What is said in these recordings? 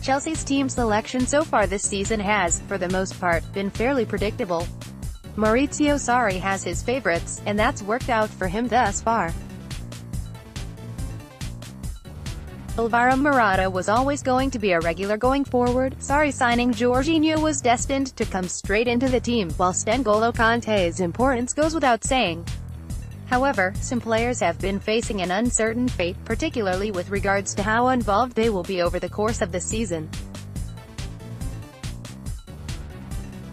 Chelsea's team selection so far this season has, for the most part, been fairly predictable. Maurizio Sarri has his favourites, and that's worked out for him thus far. Alvaro Morata was always going to be a regular going forward. Sarri signing Jorginho was destined to come straight into the team, whilst N'Golo Kante's importance goes without saying. However, some players have been facing an uncertain fate, particularly with regards to how involved they will be over the course of the season.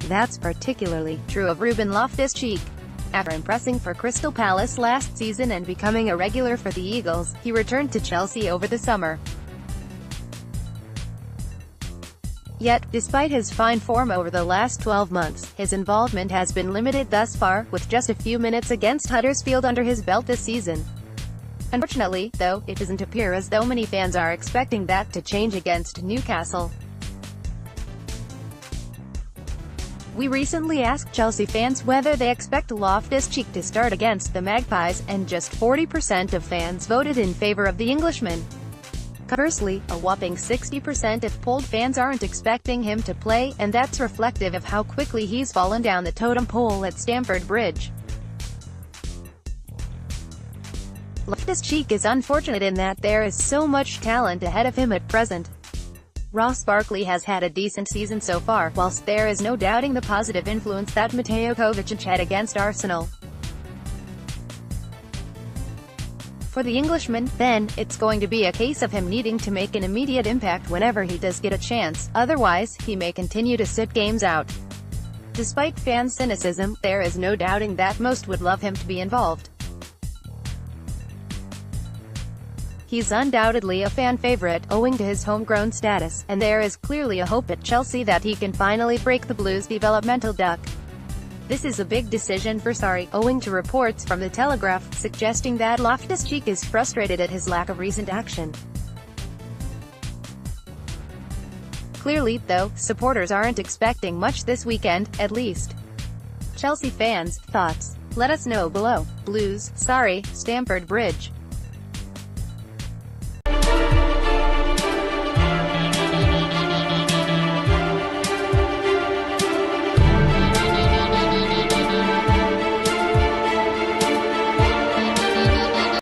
That's particularly true of Ruben Loftus-Cheek. After impressing for Crystal Palace last season and becoming a regular for the Eagles, he returned to Chelsea over the summer. Yet, despite his fine form over the last 12 months, his involvement has been limited thus far, with just a few minutes against Huddersfield under his belt this season. Unfortunately, though, it doesn't appear as though many fans are expecting that to change against Newcastle. We recently asked Chelsea fans whether they expect Loftus-Cheek to start against the Magpies, and just 40% of fans voted in favour of the Englishman. Conversely, a whopping 60% of polled fans aren't expecting him to play, and that's reflective of how quickly he's fallen down the totem pole at Stamford Bridge. Loftus-Cheek is unfortunate in that there is so much talent ahead of him at present. Ross Barkley has had a decent season so far, whilst there is no doubting the positive influence that Mateo Kovacic had against Arsenal. For the Englishman, then, it's going to be a case of him needing to make an immediate impact whenever he does get a chance, otherwise, he may continue to sit games out. Despite fan cynicism, there is no doubting that most would love him to be involved. He's undoubtedly a fan favourite, owing to his homegrown status, and there is clearly a hope at Chelsea that he can finally break the Blues' developmental duck. This is a big decision for Sarri, owing to reports from The Telegraph, suggesting that Loftus-Cheek is frustrated at his lack of recent action. Clearly, though, supporters aren't expecting much this weekend, at least. Chelsea fans, thoughts? Let us know below. Blues, Sarri, Stamford Bridge.